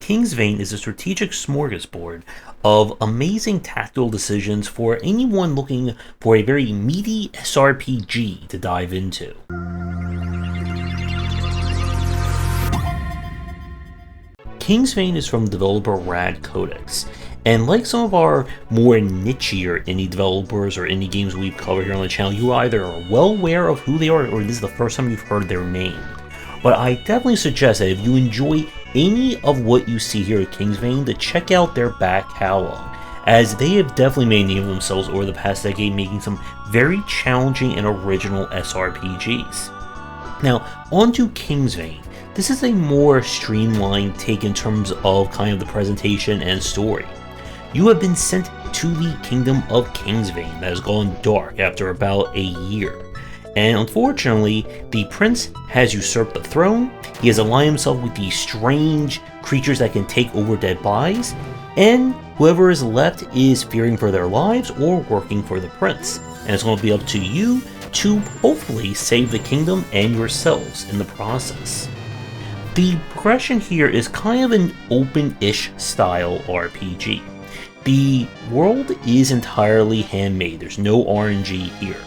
Kingsvein is a strategic smorgasbord of amazing tactical decisions for anyone looking for a very meaty SRPG to dive into. Kingsvein is from developer Rad Codex, and like some of our more nichier indie developers or indie games we've covered here on the channel, you either are well aware of who they are or this is the first time you've heard their name. But I definitely suggest that if you enjoy any of what you see here at Kingsvein, to check out their back catalog, as they have definitely made a name for themselves over the past decade, making some very challenging and original SRPGs. Now, on to Kingsvein. This is a more streamlined take in terms of kind of the presentation and story. You have been sent to the kingdom of Kingsvein that has gone dark after about a year. And unfortunately, the prince has usurped the throne, he has aligned himself with these strange creatures that can take over dead bodies, and whoever is left is fearing for their lives or working for the prince. And it's going to be up to you to hopefully save the kingdom and yourselves in the process. The progression here is kind of an open-ish style RPG. The world is entirely handmade, there's no RNG here,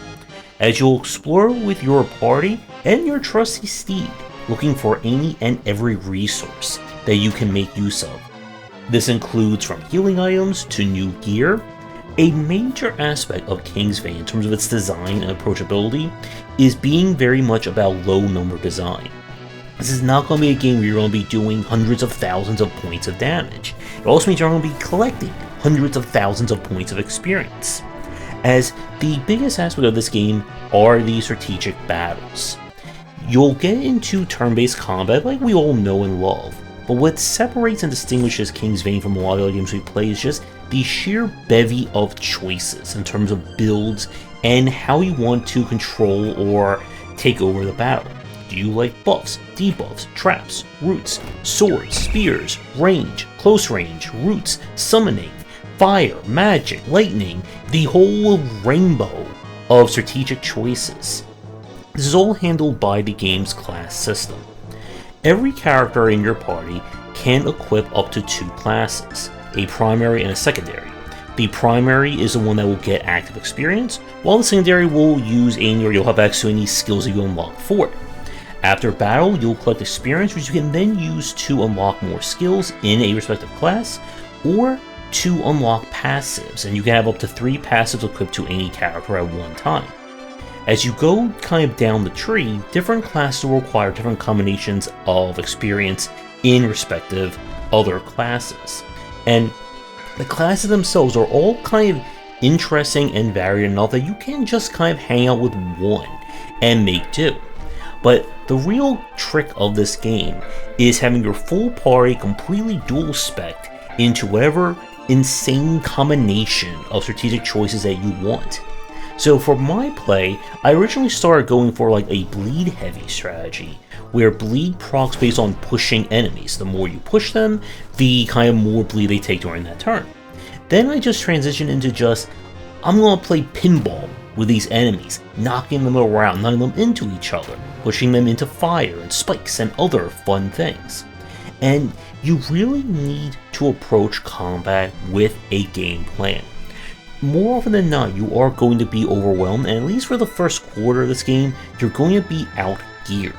as you'll explore with your party and your trusty steed, looking for any and every resource that you can make use of. This includes from healing items to new gear. A major aspect of Kingsvein in terms of its design and approachability is being very much about low number design. This is not going to be a game where you're going to be doing hundreds of thousands of points of damage. It also means you're going to be collecting hundreds of thousands of points of experience, as the biggest aspect of this game are the strategic battles. You'll get into turn-based combat like we all know and love, but what separates and distinguishes Kingsvein from a lot of other games we play is just the sheer bevy of choices in terms of builds and how you want to control or take over the battle. Do you like buffs, debuffs, traps, roots, swords, spears, range, close range, roots, summoning, fire, magic, lightning, the whole rainbow of strategic choices? This is all handled by the game's class system. Every character in your party can equip up to 2 classes, a primary and a secondary. The primary is the one that will get active experience, while the secondary will use any or you'll have access to any skills that you unlock for it. After battle, you'll collect experience, which you can then use to unlock more skills in a respective class, or to unlock passives, and you can have up to 3 passives equipped to any character at one time. As you go kind of down the tree, different classes will require different combinations of experience in respective other classes. And the classes themselves are all kind of interesting and varied enough that you can just kind of hang out with one and make do. But the real trick of this game is having your full party completely dual spec into whatever insane combination of strategic choices that you want. So for my play, I originally started going for like a bleed heavy strategy, where bleed procs based on pushing enemies. The more you push them, the kind of more bleed they take during that turn. Then I just transitioned into just, I'm going to play pinball with these enemies, knocking them around, knocking them into each other, pushing them into fire and spikes and other fun things. And you really need to approach combat with a game plan. More often than not, you are going to be overwhelmed, and at least for the first quarter of this game, you're going to be outgeared.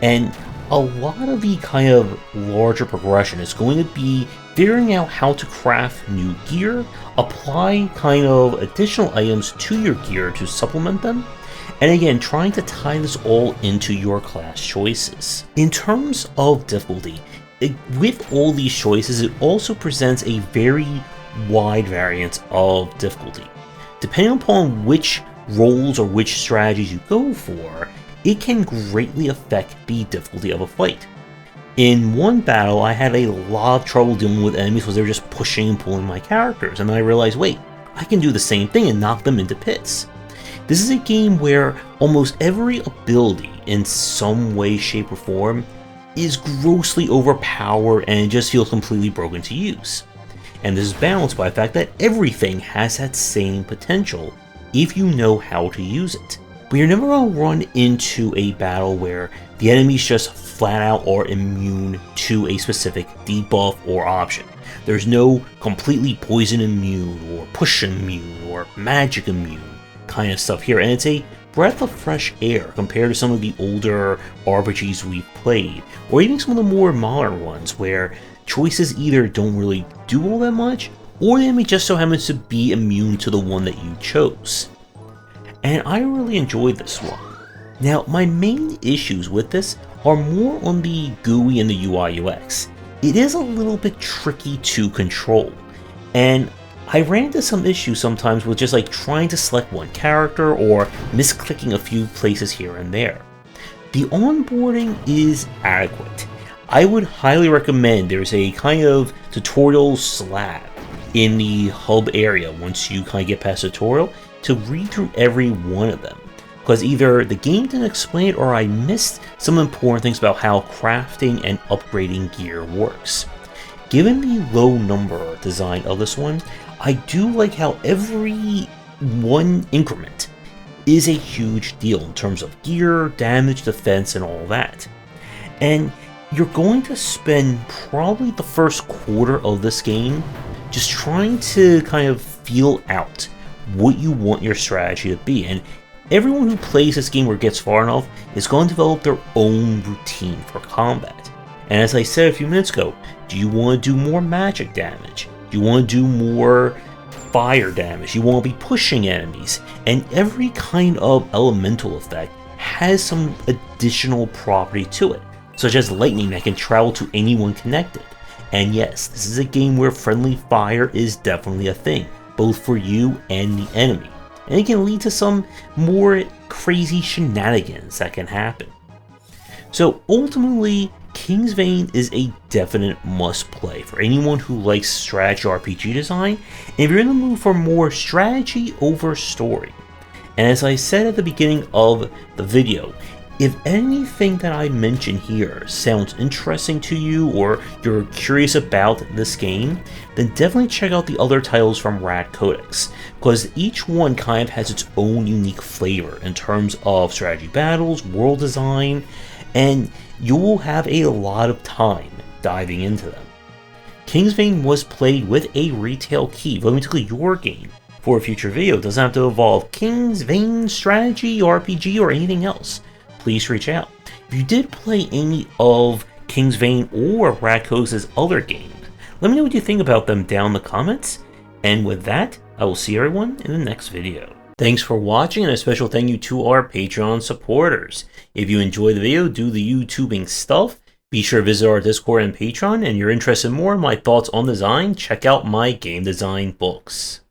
And a lot of the kind of larger progression is going to be figuring out how to craft new gear, apply kind of additional items to your gear to supplement them, and again, trying to tie this all into your class choices. In terms of difficulty, with all these choices, it also presents a very wide variance of difficulty. Depending upon which roles or which strategies you go for, it can greatly affect the difficulty of a fight. In one battle, I had a lot of trouble dealing with enemies because they were just pushing and pulling my characters, and then I realized, wait, I can do the same thing and knock them into pits. This is a game where almost every ability in some way, shape, or form is grossly overpowered and it just feels completely broken to use. And this is balanced by the fact that everything has that same potential if you know how to use it. But you're never going to run into a battle where the enemies just flat out are immune to a specific debuff or option. There's no completely poison immune or push immune or magic immune kind of stuff here, and it's a breath of fresh air compared to some of the older RPGs we've played, or even some of the more modern ones where choices either don't really do all that much, or the enemy just so happens to be immune to the one that you chose. And I really enjoyed this one. Now, my main issues with this are more on the GUI and the UI UX. It is a little bit tricky to control, and I ran into some issues sometimes with just like trying to select one character or misclicking a few places here and there. The onboarding is adequate. I would highly recommend there's a kind of tutorial slab in the hub area once you kind of get past the tutorial to read through every one of them, because either the game didn't explain it or I missed some important things about how crafting and upgrading gear works. Given the low number design of this one, I do like how every one increment is a huge deal in terms of gear, damage, defense, and all that. And you're going to spend probably the first quarter of this game just trying to kind of feel out what you want your strategy to be. And everyone who plays this game or gets far enough is going to develop their own routine for combat. And as I said a few minutes ago, do you want to do more magic damage? Do you want to do more fire damage? You want to be pushing enemies? And every kind of elemental effect has some additional property to it, such as lightning that can travel to anyone connected. And yes, this is a game where friendly fire is definitely a thing, both for you and the enemy. And it can lead to some more crazy shenanigans that can happen. So ultimately, Kingsvein is a definite must-play for anyone who likes strategy RPG design, and if you're in the mood for more strategy over story. And as I said at the beginning of the video, if anything that I mention here sounds interesting to you or you're curious about this game, then definitely check out the other titles from Rad Codex, because each one kind of has its own unique flavor in terms of strategy battles, world design, and you will have a lot of time diving into them. Kingsvein was played with a retail key, but basically your game for a future video doesn't have to involve Kingsvein strategy, RPG, or anything else. Please reach out. If you did play any of Kingsvein or Rad Codex's other games, let me know what you think about them down in the comments. And with that, I will see everyone in the next video. Thanks for watching, and a special thank you to our Patreon supporters. If you enjoyed the video, do the YouTubing stuff, be sure to visit our Discord and Patreon, and you're interested in more in my thoughts on design, check out my game design books.